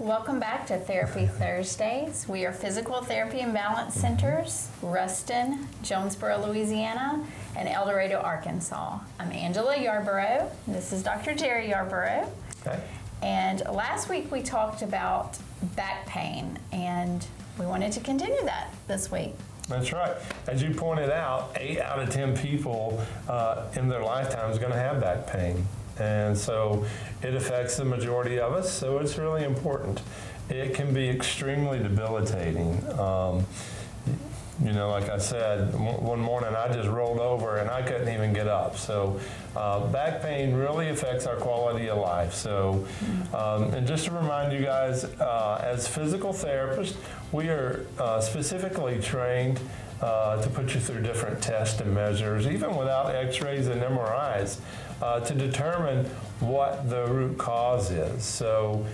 Welcome back to Therapy Thursdays. We are Physical Therapy and Balance Centers, Ruston, Jonesboro, Louisiana, and El Dorado, Arkansas. I'm Angela Yarborough. This is Dr. Jerry Yarborough. Okay. And last week we talked about back pain, and we wanted to continue that this week. That's right. As you pointed out, 8 out of 10 people in their lifetime is going to have back pain. And so it affects the majority of us, so it's really important. It can be extremely debilitating. Like I said, one morning I just rolled over and I couldn't even get up. So back pain really affects our quality of life. So, and just to remind you guys, as physical therapists, we are specifically trained to put you through different tests and measures, even without x-rays and MRIs, to determine what the root cause is. So,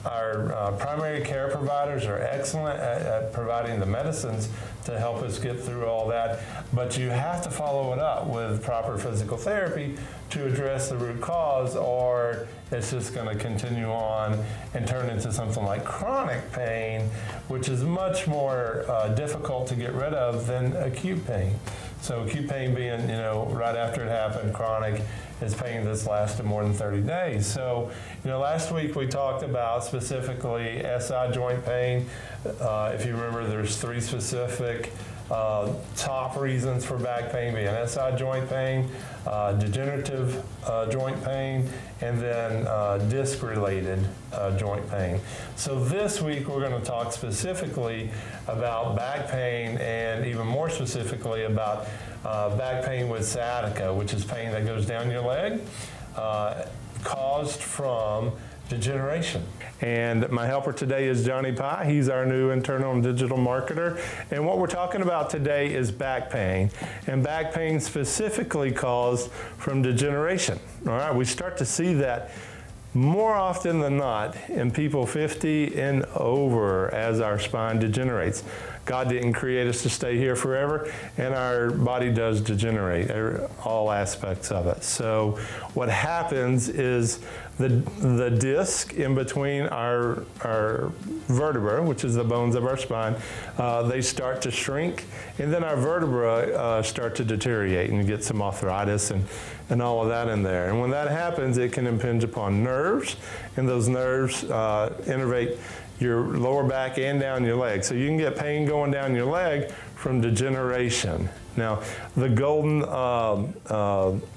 our primary care providers are excellent at providing the medicines to help us get through all that, but you have to follow it up with proper physical therapy to address the root cause, or it's just going to continue on and turn into something like chronic pain, which is much more difficult to get rid of than acute pain. So acute pain being, right after it happened, chronic is pain that's lasted more than 30 days. So, last week we talked about specifically SI joint pain. If you remember, there's 3 specific top reasons for back pain, being SI joint pain, degenerative joint pain, and then disc-related joint pain. So this week we're going to talk specifically about back pain, and even more specifically about back pain with sciatica, which is pain that goes down your leg, caused from degeneration. And my helper today is Johnny Pye. He's our new internal and digital marketer. And what we're talking about today is back pain, and back pain specifically caused from degeneration. All right, we start to see that more often than not in people 50 and over as our spine degenerates. God didn't create us to stay here forever, and our body does degenerate, all aspects of it. So what happens is the disc in between our vertebra, which is the bones of our spine, they start to shrink, and then our vertebra start to deteriorate, and you get some arthritis and all of that in there. And when that happens, it can impinge upon nerves, and those nerves innervate your lower back and down your leg. So you can get pain going down your leg from degeneration. Now, the golden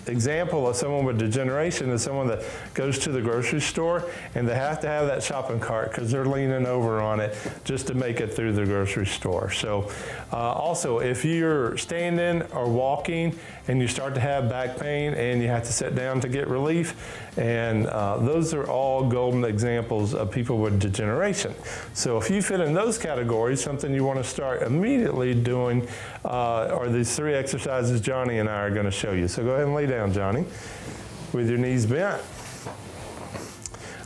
example of someone with degeneration is someone that goes to the grocery store and they have to have that shopping cart because they're leaning over on it just to make it through the grocery store. So also, if you're standing or walking and you start to have back pain and you have to sit down to get relief, and those are all golden examples of people with degeneration. So if you fit in those categories, something you want to start immediately doing are these 3 exercises Johnny and I are going to show you. So go ahead and lay down, Johnny, with your knees bent.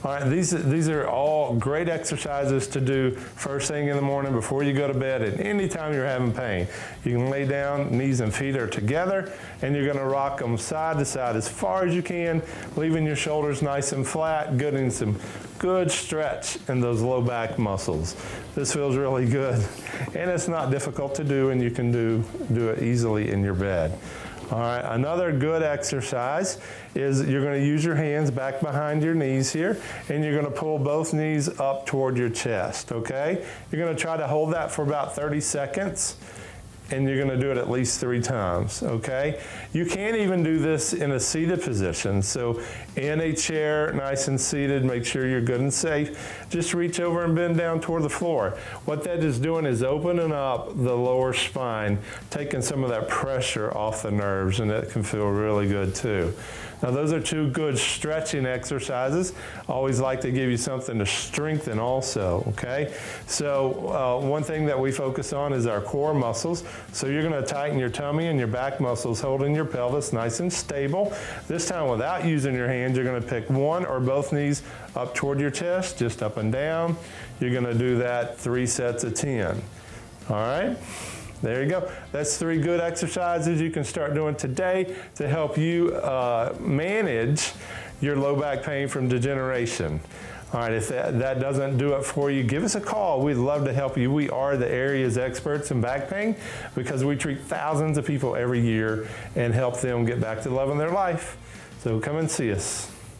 All right, these are all great exercises to do first thing in the morning before you go to bed and anytime you're having pain. You can lay down, knees and feet are together, and you're going to rock them side to side as far as you can, leaving your shoulders nice and flat, getting some good stretch in those low back muscles. This feels really good, and it's not difficult to do, and you can do it easily in your bed. All right, another good exercise is you're going to use your hands back behind your knees here, and you're going to pull both knees up toward your chest, okay? You're going to try to hold that for about 30 seconds, and you're going to do it at least 3 times, okay? You can even do this in a seated position. So in a chair, nice and seated, make sure you're good and safe. Just reach over and bend down toward the floor. What that is doing is opening up the lower spine, taking some of that pressure off the nerves, and it can feel really good too. Now those are 2 good stretching exercises. I always like to give you something to strengthen also, okay? So one thing that we focus on is our core muscles. So you're going to tighten your tummy and your back muscles, holding your pelvis nice and stable. This time without using your hands, you're going to pick one or both knees up toward your chest, just up and down. You're going to do that 3 sets of 10. All right? There you go. That's 3 good exercises you can start doing today to help you manage your low back pain from degeneration. All right, if that doesn't do it for you, give us a call. We'd love to help you. We are the area's experts in back pain because we treat thousands of people every year and help them get back to loving their life. So come and see us.